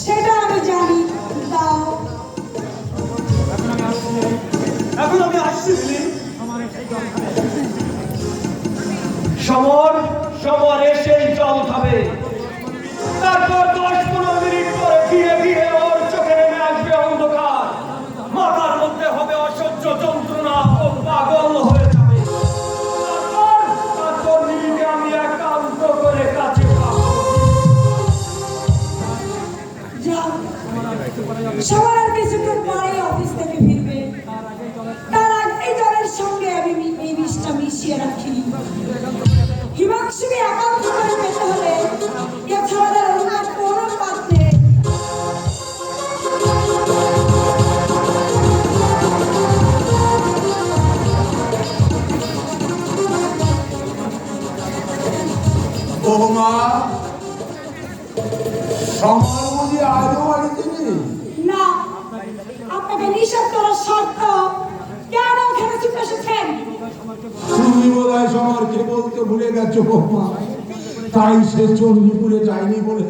সেটা আমি জানি। দাও। এখন আমি আসছি দিলি। সমর সমর এসে জল খাবে, তারপর 10-15 মিনিট পরে ধীরে ধীরে ওর চোখে নেমে আসবে অন্ধকার, মাথার মধ্যে হবে অসহ্য যন্ত্রণা, ও পাগল হয়ে যাবে। তারপর নিজেকে আমি একান্ত করে কাছে পাবো। যাও। সবার আর কিছুক্ষণ পরেই অফিস থেকে ফিরবে। তার আগেই জলের সঙ্গে আমি এই বিষটা মিশিয়ে রাখি। হিমাংশুকে একান্ত করে পেতে হলে এছাড়া অন্য কোনো পথ নেই। বৌমা, সমর বুঝি আজও বাড়িতে নেই? না, আপনাকে নিষেধ করার শর্ত কেন এখানে চুপ এসেছেন? তুমি বোধহয় সমরকে বলতে ভুলে গেছো বৌমা, তাই সে চণ্ডীপুরে যায়নি বলে,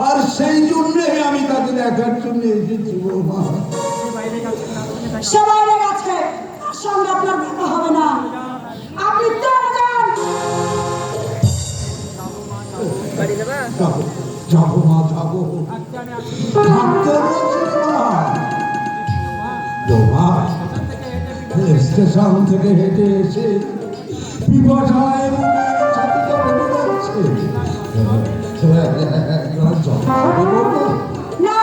আর সেই জন্যে আমি তাকে দেখার জন্য এসেছি বৌমা। সে বাইরে গেছে, তার সঙ্গে আপনার দেখা হবে না। আপনি চলে যান। যাবো যাবো মা, যাবো। থাকতে বলছি মা। বৌমা, স্টেশন থেকে হেঁটে এসে বিপদায় ছাতিটা বেড়ে যাচ্ছে। জল খাবে বৌমা? না,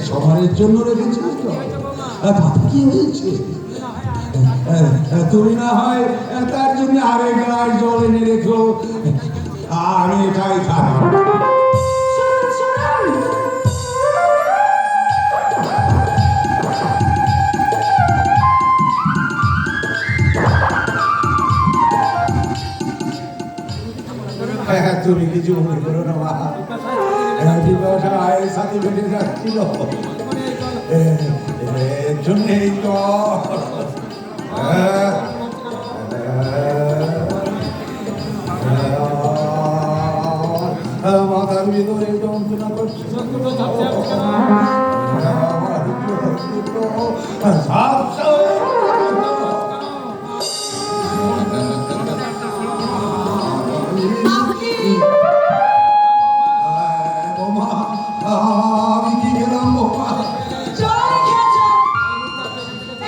সবারের জন্য রেখেছিস তো, তাতে কি হয়েছে? তুমি না হয় তার জন্য আরেক গ্লাস জল এনে রেখো, আমি এটাই খাই। শুনুন, শুনুন। তুমি কিছু মনে করো না মা, আয়ের সাথে বেঁধে যাচ্ছিল, এর জন্যেই তো মাথার ভিতরে যন্ত্রণা করছে। আমি কি গেলাম বাবা? জল খেয়েছেন।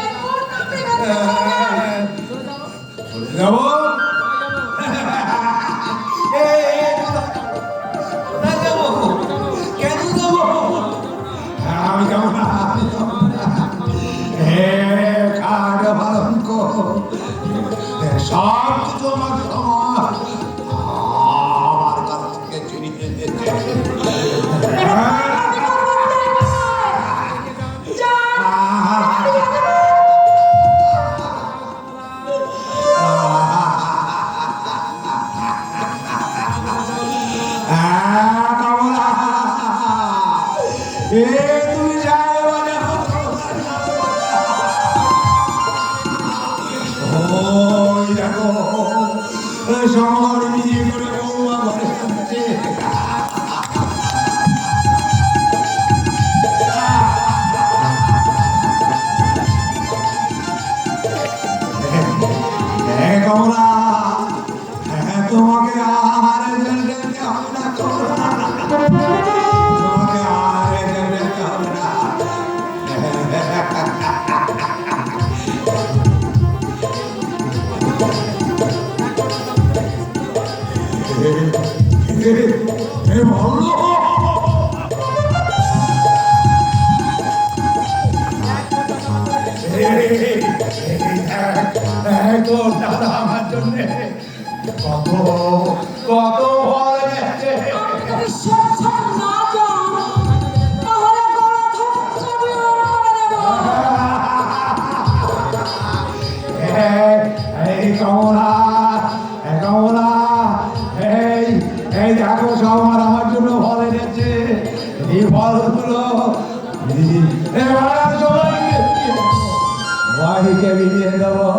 এই মুহূর্তে আপনি বেঁচে যাবেন। যাবো কেন যাবো? আমি যাবো না, খাট পালঙ্ক সব কিছু আমার সমাজ আমার কাছ থেকে চিনিয়ে দিয়েছে। তুমি যাই বলে ওই দেখো শহর বিয়ে করে বৌমা ঘরে যাচ্ছে। কমলা, তোমাকে আর যেতে হবে না, তোমাকে আর যেতে হবে না। দাদা আমার জন্য কত কত ভয় গেছে। আপনি যদি স্বেচ্ছায় না যান, তাহলে গলা ধরে করে দেব। এই কমলা, কমলা, এই দেখো সবার আমার জন্য ফল এনেছে। এই ফলগুলো এবার সবাইকে বিলিয়ে দেবো।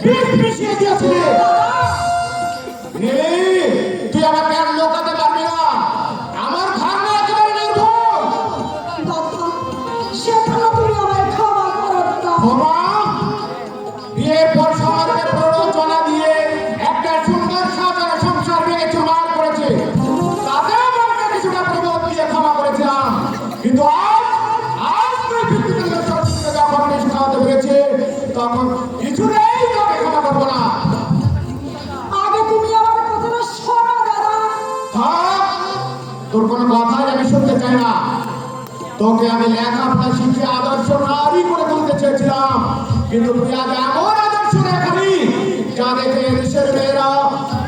বিষ মিশিয়ে দিয়েছিলে। নীলি, তুই আমাকে আর লোকাতে পারবি না। আমার ভাগ্য একেবারে নির্ভুল। দাদা, সেখানে তুমি আমায় ক্ষমা করো দাদা। ক্ষমা? বিয়ের পর সমাজকে প্ররোচনা দিয়ে একটা সুন্দর সাজানো সংসার ভেঙে চুরমার করেছে। তাতেও আমাকে কিছুটা প্রবোধ দিয়ে ক্ষমা করেছিলাম। কিন্তু আজ তুই পিতৃতুল্য সত্যকে যখন বেশি খাওয়াতে পেরেছে, তখন কিছুতেই তোকে ক্ষমা করবো না। আগে তুমি আমার কথাটা শোনো দাদা। থাক, তোর কোনো কথাই আমি শুনতে চাই না। তোকে আমি লেখাপড়া শিখিয়ে আদর্শ নারী করে তুলতে চেয়েছিলাম, কিন্তু তুই আজ এমন আদর্শ দেখাবি যা দেখে দেশের মেয়েরা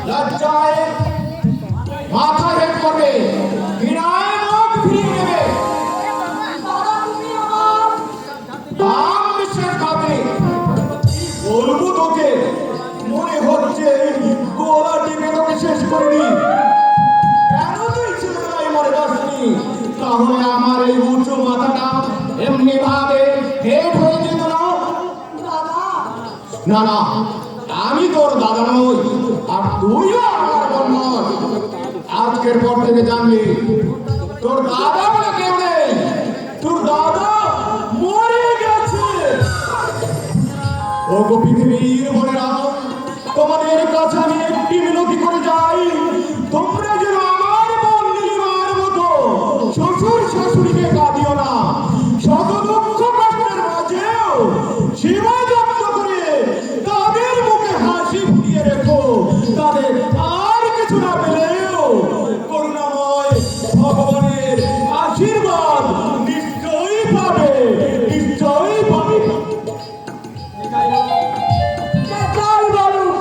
লজ্জায় মাথা হেট করবে, ঘৃণায় মুখ ফিরিয়ে নেবে। দাদা, তুমি আমার দাম বিশ্বাসঘাতী। বলবো তোকে, মনে হচ্ছে গলা টিপে তোকে শেষ করিনি। কেন তুই ছেলেবেলায় মরে যাসনি? তাহলে আমার এই উঁচু মাথাটা এমনি ভাবে হেট হয়ে যেত না। দাদা। না না, আমি তোর দাদা নই, আর তুইও আমার বোন নয়। আজকের পর থেকে জানলি তোর দাদা বলে কেউ নেই। তোর দাদা মরে গেছে। ওগো পৃথিবীর বোনেরা, তোমাদের কাছে আমি একটি মিনতি করে যাই, তোমরা যেন আমার বোন নীলিমার মতো শ্বশুর শাশুড়িকে কাঁদিও না। শত দুঃখ কষ্টের মাঝেও সীমা যত্ন করে তাদের মুখে হাসি ফুটিয়ে রেখো। তাদের আর কিছু না পেলেও করুণাময় ভগবানের আশীর্বাদ নিশ্চয়ই পাবে, নিশ্চয়ই পাবে। যাই বলুক,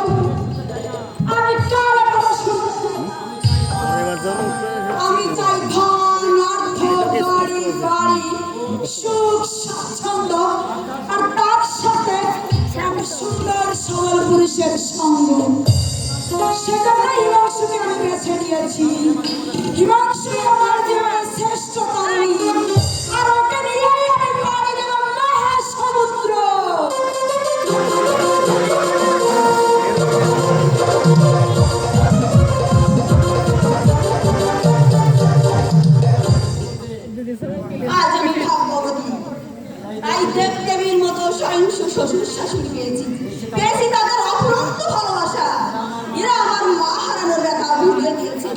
আমি কারো কথা শুনবো না। আমি চাই ধন, অর্থ, গাড়ি, বাড়ি, সুখ, স্বাচ্ছন্দ্য, আর তার সাথে এক সুন্দর সবল পুরুষের সঙ্গ। সেজন্য হিমাংশুকে আমি বেছে নিয়েছি। হিমাংশু আমার জীবনের শ্রেষ্ঠ তারিণী, আর ওকে নিয়েই আমি পাড়ি দেব মহাসমুদ্র। আজ আমি ভাগ্যবতী, তাই দেবদেবীর মতো সহিংস শ্বশুর শাশুড়ি পেয়েছি। পেয়েছি তাদের অফুরন্ত ভালোবাসা। এরা আমার মা হারানোর ব্যথা ভুলিয়ে দিয়েছে।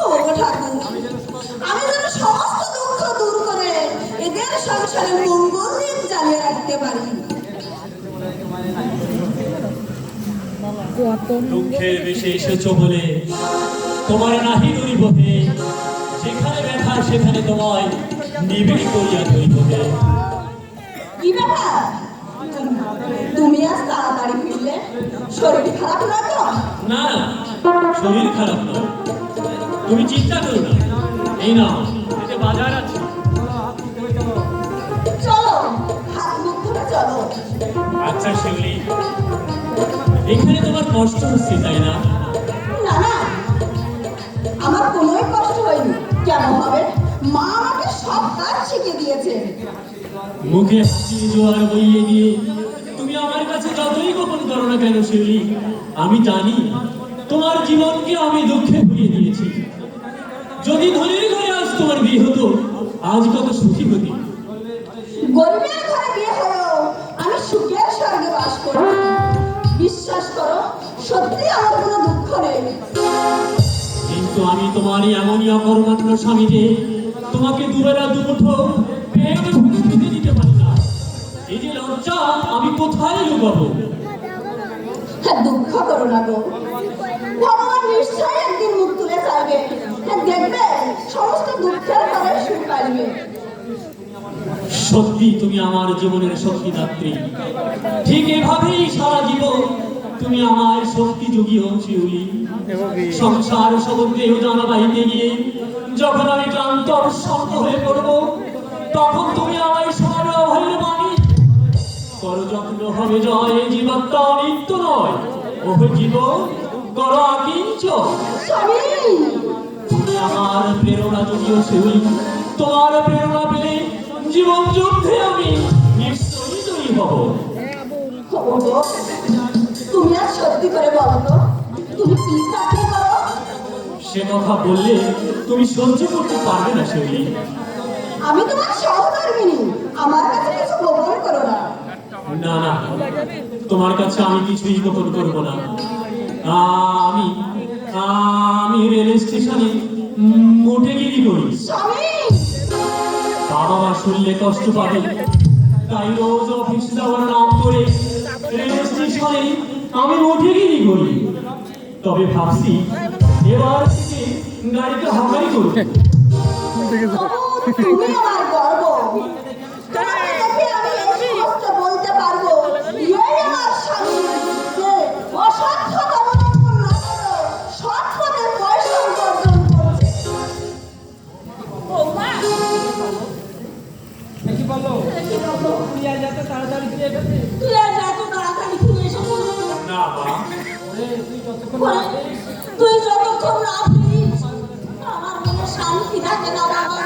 ও ঠাকুর, আমি যেন সমস্ত দুঃখ দূর করে এদের সংসারে মঙ্গল দিন জ্বালিয়ে রাখতে পারি। দুঃখের বেশে এসেছ বলে তোমার নাহি দূরি বহে, যেখানে ব্যথা সেখানে তোমায় নিবিড় করিয়া ধরিব হে। কি ব্যাপার, তুমি আজ তাড়াতাড়ি ফিরলে? শরীর খারাপ না তো? না না, শরীর খারাপ নয়, তুমি চিন্তা করো না। এই নাও, এতে বাজার আছে। চলো, হাত মুখ ধরে চলো। আচ্ছা শিউলি, এখানে তোমার কষ্ট হচ্ছে তাই না? না না, আমার কোনোই কষ্ট হয়নি। কেন হবে? মা আমাকে সব কাজ শিখিয়ে দিয়েছে। মুখে হাসি জোয়ার বইয়ে দিয়ে তুমি আমার কাছে যতই গোপন করো না কেন শিউলি, আমি জানি তোমার জীবনকে আমি দুঃখে ভরিয়ে দিয়েছি। যদি ধনীর ঘরে আজ তোমার বিয়ে হতো, আজ কত সুখী হতি। গরিবের ঘরে বিয়ে হলেও আমি সুখের স্বর্গে বাস করি। বিশ্বাস করো, সত্যি আমার কোনো দুঃখ নেই। কিন্তু আমি তোমারই এমনই অকর্মান্য স্বামী যে তোমাকে দুবেলা দুমুঠো পেট ভরে খেতে দিতে পারি না। এই যে লজ্জা, আমি কোথায় লুকাবো? হ্যাঁ, দুঃখ করো না গো, ভগবান নিশ্চয়ই একদিন মুখ তুলে চাইবে। হ্যাঁ, দেখবে সমস্ত দুঃখের পরে সুখ আসবে। সত্যি তুমি আমার জীবনের শক্তিদাত্রী। ঠিক এভাবেই সারা জীবন তুমি আমার শক্তি জুগিও শিউলি। সংসার সমুদ্রেও জানা বাহিতে গিয়ে যখন আমি ক্লান্ত অবসন্ন হয়ে পড়ব, তখন তুমি আমায় সবার অভয়ের বাণী কর যত্ন হবে জয়। জীবনটা অনিত্য নয়, ওহে জীবন কর আকিঞ্চ। স্বামী, তুমি আমার প্রেরণা জুগিও শিউলি। তোমার প্রেরণা পেলে জীবন যুদ্ধে আমি নিশ্চয়ই জয়ী হব। ওগো, তুমি আর সত্যি করে বলো তো, তুমি কি চাকরি করো? সে কথা বললে তুমি সহ্য করতে পারবে না শিউলি। আমি তোমার সহধর্মিনী, আমার কাছে কিছু গোপন করো না। না না, তোমার কাছে আমি কিছুই গোপন করবো না। আমি আমি রেল স্টেশনে মোটেগিরি করি। স্বামী, বাবা মা শুনলে কষ্ট পাবে, তাই রোজ অফিস যাওয়ার নাম করে রেল স্টেশনে আমি মোটেগিরি করি। তবে ভাবছি এবার থেকে গাড়িতে হাঁকারি করবো। ও, তুমি আমার গর্ব। তোমাকে দেখে আমি এই সমস্ত বলতে পারবো, এই আমার স্বামী, যে অসৎ পথ অবলম্বন না করে সৎ পথে পয়সা উপার্জন করছে। বৌমা, কি বললো? কি বলবো? তুই আজ এত তাড়াতাড়ি ফিরে এসেছিস? তুই আজ এত তাড়াতাড়ি ফিরে এসেছিস? না মা, তুই যতক্ষণ না ফিরিস, আমার মনে শান্তি থাকে না বাবা।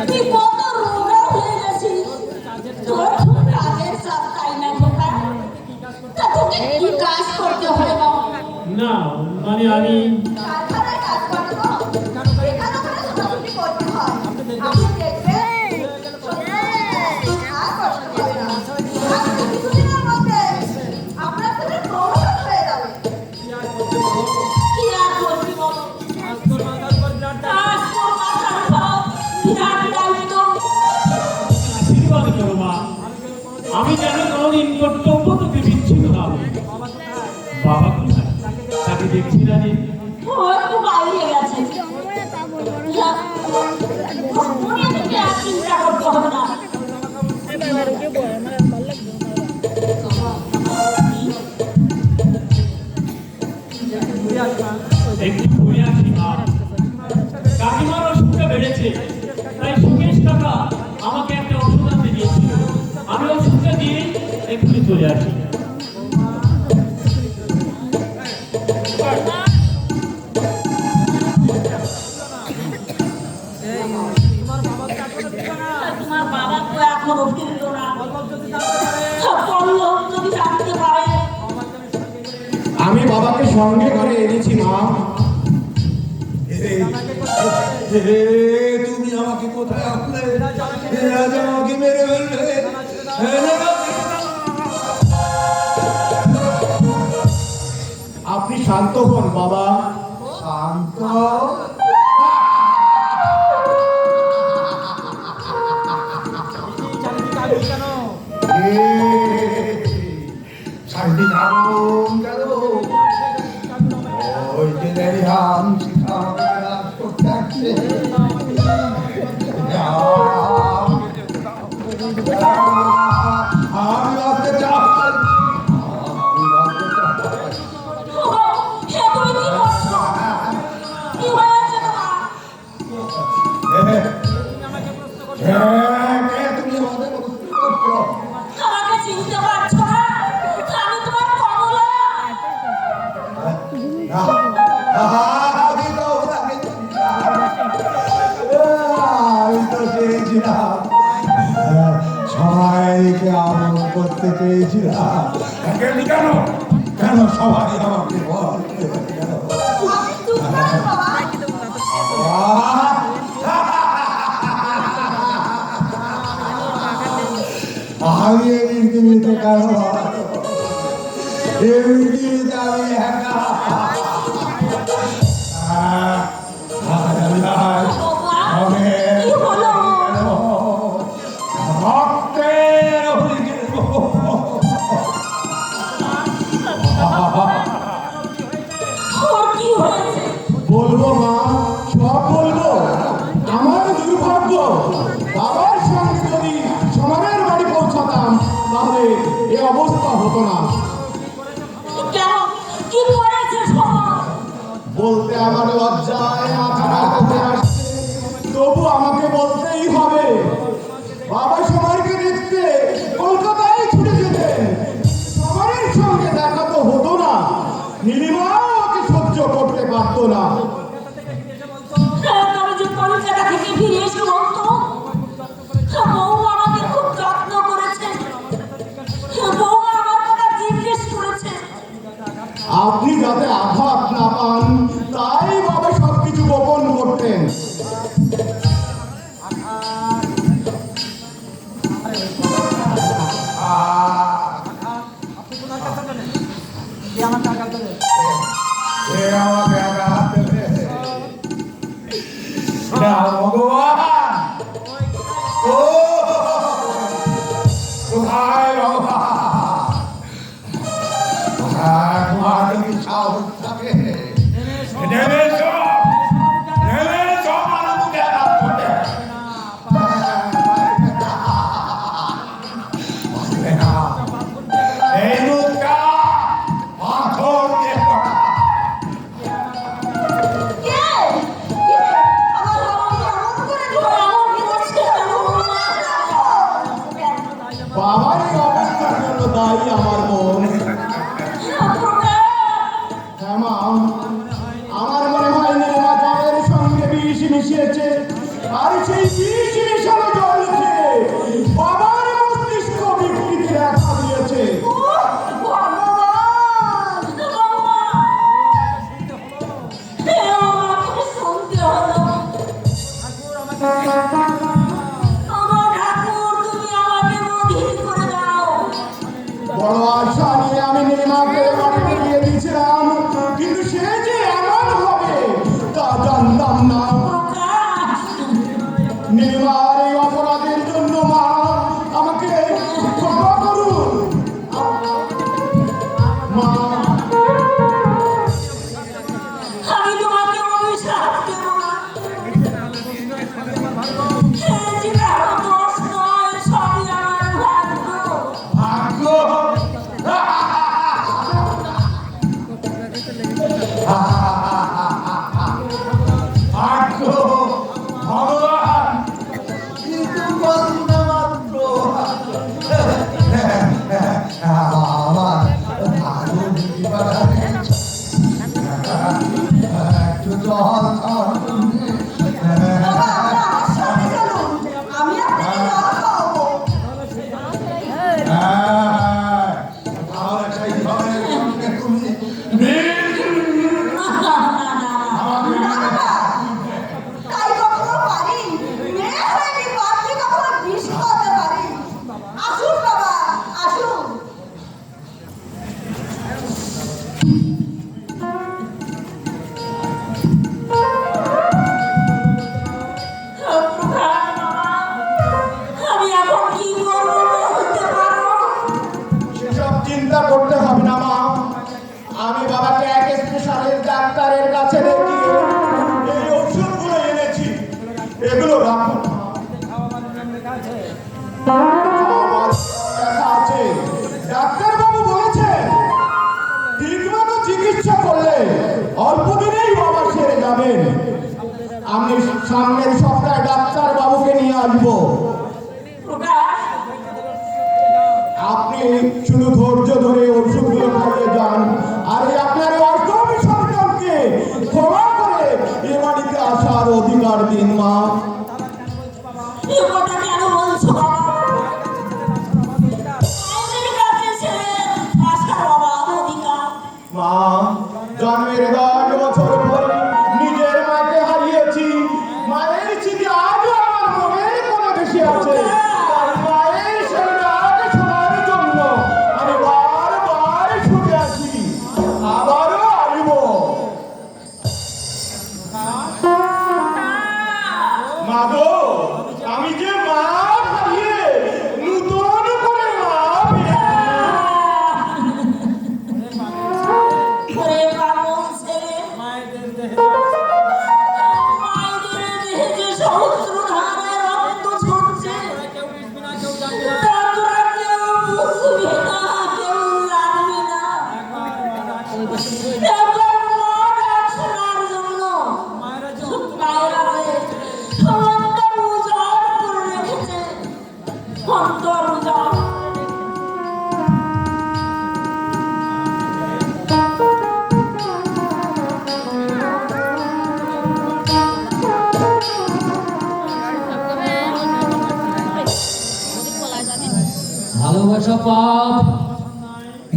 তুই কত রোগা হয়ে গেছিস, তোর খুব কাজের চাপ, তাই না খোকা? তা তোকে কি কাজ করতে হয় বাবা? না মানে আমি কারখানায় কাজ করতে হয়, এখানে ওখানে ছোটাছুটি করতে হয়। আপনি দেখবেন, আর কষ্ট হবে না। আজকে কিছুদিনের মধ্যে আপনার ছেলের প্রমোশন হয়ে যাবে। কি আর করবি বলো? আজ তোর মাথার উপর বিরাট দায়িত্ব। আশীর্বাদ করো মা, আমি যেন কোনোদিন কর্তব্য থেকে বিচ্ছিন্ন না হই। বাবা কোথায়? তাকে দেখছি না যে। ও একটু বাইরে গেছে। মনে থেকে আর চিন্তা করতে হবে না। একটু ঘুরে আসি মা। কাকিমার অসুখটা বেড়েছে, তাই সুকেশ কাকা আমাকে একটা ওষুধ আনতে দিয়েছিল। আমি ওষুধটা দিয়ে এক্ষুনি চলে আসি। তোমার বাবা তো এখনো ফিরলো না। পল্লব যদি জানতে পারে। আমি বাবাকে সঙ্গে করে এনেছি মা। তুমি আমাকে কোথায় আনলে? রাজা আমাকে মেরে ফেলবে। আপনি শান্ত হন বাবা। শান্ত? শান্তি থাকুন কেন? ওই যে দেরিহাম শিখাকে রাজ করতে আসছে। আমি ভাবতে চাই, আমি ভাবতে চাই। সে তুমি কি করছো? কি হয়েছে তোমার? তুমি আমাদের প্রশ্ন করছো? আমাকে চিনতে পারছো না? আমি তোমার কমলা। আমি তো ওনাকে চিনি না। আমি তো চেয়েছিলাম, সবাইকে আমল করতে চেয়েছিলাম। কেন কেন সবাই আমাকে বল কেন? আমি চুপ করো বাবা। আমি এই পৃথিবীতে কারো এই পৃথিবীতে আমি একা। বাবা, কি হলো? রক্তের ওর কি হয়েছে? বলবো মা, সব বলবো। আমার দুর্ভাগ্য, বাবার সঙ্গে যদি সমানের বাড়ি পৌঁছাতাম তাহলে এ অবস্থা হতো না। কেন? কি করেছে সবার? বলতে আমার লজ্জায় মাথা কাঁপতে আসছে, তবু আমাকে বলতেই হবে। বাবা সবাইকে দেখতে কলকাতায় ছুটে যেতেন, সবারের সঙ্গে দেখা তো হতো না। নীলিমাও ওকে সহ্য করতে পারতো না। তবে যে কলকাতা থেকে ফিরে এসে বলতো, বউ আমাকে খুব যত্ন করেছে, বউ আমার কথা যাতে আঘাত না পান তাই বাবা সবকিছু গোপন করতেন। সে আমাকে আঘাত দেবে। না ভগবান, ও কোথায় বাবা? তোমার যদি সাহস থাকে নেমে এসো, নেমে এসো আমার মুখে আঘাত করতে। এই মুখটা পাথর দিয়ে করা। কে? কে? আমার বাবাকে এমন করে ধরে এমন করছে, এমন বাবার এই অবস্থার জন্য দায়ী আমার বোন। হ্যাঁ মা, আমার মনে হয় নির্মা জলের সঙ্গে বিষ মিশিয়েছে, আর সেই বিষ মিশানো জল খেয়ে বাবার মস্তিষ্ক বিকৃতি দেখা দিয়েছে। বড় আশা নিয়ে আমি নির্মাকে বাড়িতে দিয়ে দিয়েছিলাম, কিন্তু সে যে এমন হবে তা জানতাম না। নির্মার এই অপরাধের জন্য মা আমাকে ক্ষমা করুন। মা, আমি তোমাকে অভিশাপ দেব না। এই জীবন দোষ নয়, সবই আমার ভাগ্য। ভাগ্য ভাগ্য ভগবান কিন্তু বন্দে মাত্র আমার ভালো দিদি বাড়াবে একটু জল খাওয়ার জন্য। বাবা, আমার সাথে চলুন, আমি আপনাকে জল খাওয়াবো। তাহলে সেই ঘরের সঙ্গে তুমি তাই কখনো পারি? মেয়ে হয়নি, পাত্রী কখনো বিষ খাওয়াতে পারি? আসুন বাবা, আসুন। আমি এখন কি করবো বলতে পারো? সেসব চিন্তা করতে হবে না মা, আমি বাবাকে এক স্পেশালের ডাক্তারের কাছে দেখিয়ে এই ওষুধগুলো এনেছি, এগুলো রাখুন। আমার দেখা আছে, ডাক্তারবাবু বলেছেন ঠিকমতো চিকিৎসা করলে অল্প দিনেই বাবা সেরে যাবেন। আমি সামনের সপ্তাহে ডাক্তারবাবুকে নিয়ে আসবো। আপনি শুধু ধৈর্য ধরে ওষুধগুলো খাইয়ে যান, আর এই আপনার অর্থনী সন্তানকে ক্ষমা করে এ বাড়িতে আসার অধিকার দিন মা। এ কথা কেন বলছো বাবা? আমাদের কাছে ছেলে আসার অবাধ অধিকার। মা, জন্মের 10 বছর পরে নিজের মাকে হারিয়েছি, মায়ের স্মৃতি আজও আমার মনের কোণে ভেসে আছে। তাই মায়ের সেই ডাক শোনার জন্য আমি বারবার ছুটে আসি, আবারও আসবো। মা গো, আমি যে মা হারিয়ে নতুন করে মা পেয়েছি। ওরে পাগল ছেলে, মায়েদের দেহে যে সহস্র ধারায় রক্ত ঝরছে, তা তোরা কেউ বুঝবি না, কেউ জানবি না। একবার মা ডাক শোনার জন্য মায়েরা হয়ে অন্তর উজাড় করে রেখেছে, অন্তর উজাড়। ভালোবাসা পাপ,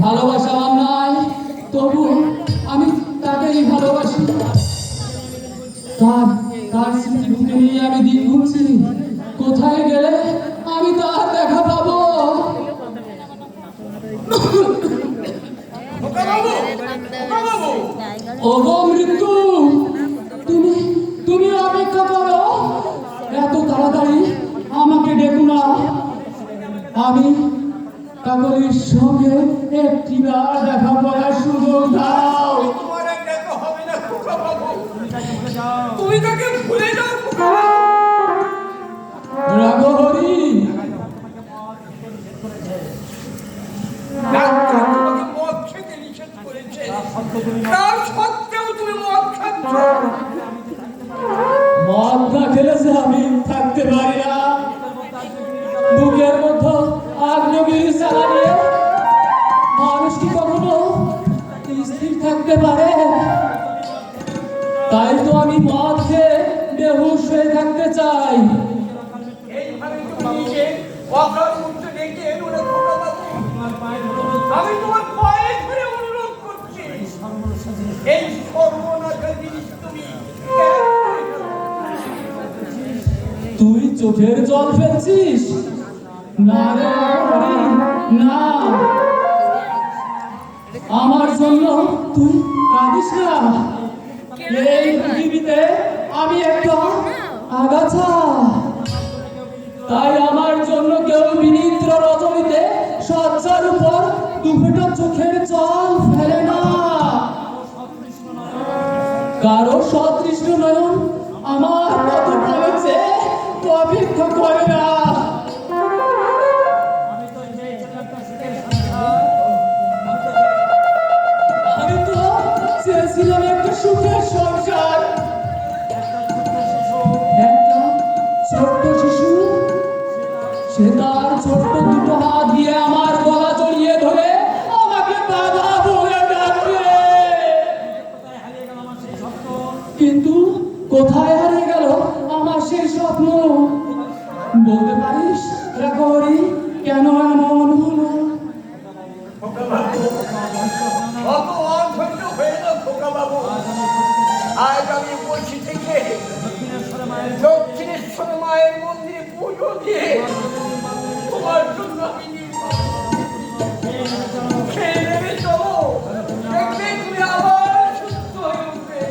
ভালোবাসা অন্যায়, তবু আমি তাকেই ভালোবাসি। তার তার স্মৃতি ভুলে নিয়ে আমি দিন ঘুরছি। কোথায় গেলে আমি তার দেখা পাবো? ওগো মৃত্যু, তুমি তুমি অপেক্ষা করো, এত তাড়াতাড়ি আমাকে ডেকো না। আমি কাকলির সঙ্গে একটিবার দেখা করার সুযোগ দাও। তোমার আর দেখা হবে না খোকা বাবু, তুমি তাকে ভুলে যাও খোকা। রাঘহরি, ডাক্তার তোমাকে মদ খেতে নিষেধ করেছে, তার সত্ত্বেও তুমি মদ খাচ্ছ। মদ না খেলে যে আমি থাকতে পারি না। বুকের মধ্যে আগ্নেয়গিরি চালিয়ে মানুষ কি কখনো স্থির থাকতে পারে? তাই তো আমি মদ খেয়ে বেহুশ হয়ে থাকতে চাই। এইভাবে তুমি নিজে অকাল মৃত্যু ডেকে এলো না খোকা বাবু। আমি তোমার পায়ে ধরে অনুরোধ করছি, এই সর্বনাশা জিনিস তুমি ত্যাগ করে দাও। তুই চোখের জল ফেলছিস? না রে হরি, না, আমার জন্য তুই কাঁদিস না। এই পৃথিবীতে আমি একটা আগাছা, তাই আমার জন্য কেউ বিনিদ্র রজনীতে শয্যার উপর দুফোঁটা চোখের জল ফেলে না। কারো সদৃশ্য নয়ন আমার কত বলেছে অপেক্ষা করে না। আমি তো চেয়েছিলাম একটা সুখের সংসার, একটা ছোট্ট শিশু, সে তার ছোট্ট দুটো হাত দিয়ে আমার গলা জড়িয়ে ধরে আমাকে বাবা বলে ডাকবে। কিন্তু কোথায় হারিয়ে গেল আমার সেই স্বপ্ন? বলতে পারিস রাঘহরি, কেন এমন হলো? অত অধৈর্য হয়ে না খোকা বাবু। আজ আমি বলছি থেকে দক্ষিণেশ্বর মায়ের মন্দিরে পুজো দিয়ে তোমার জন্য আমি খেয়ে নেবে চলো, দেখবে তুমি আবার সুস্থ হয়ে উঠবে।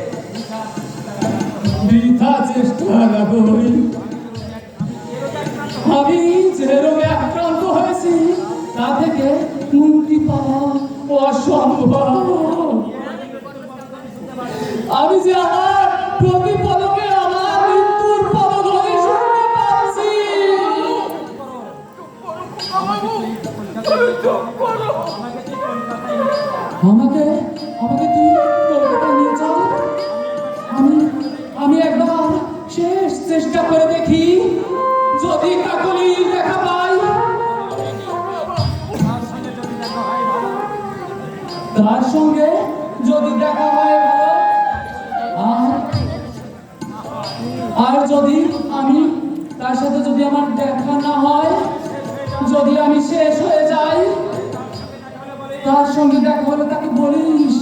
বৃথা চেষ্টা রাঘহরি, আমি যে রোগে আক্রান্ত হয়েছি তা থেকে মুক্তি পাওয়া অসম্ভব। আমি যে আমার প্রতি পদকে আমার মৃত্যুর পদধ্বনি শুনতে পাচ্ছি। খোকা বাবু, তুমি চুপ করো। আমাকে আমাকে তুই কলকাতা নিয়ে চল। আমি একবার শেষ চেষ্টা করে দেখি, যদি কাকলির দেখা পাই। তার সঙ্গে যদি দেখা হয় ভালো, আর যদি আমি তার সাথে যদি আমার দেখা না হয়, যদি আমি শেষ হয়ে যাই, তার সঙ্গে দেখা হলে তাকে বলিস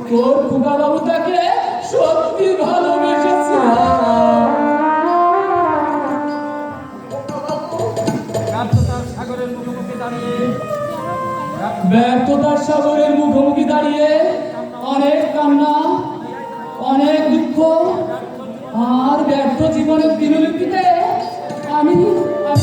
তোর খোকা বাবু তাকে সত্যি ভালোবেসেছে। ব্যর্থতার সাগরের মুখোমুখি দাঁড়িয়ে অনেক কান্না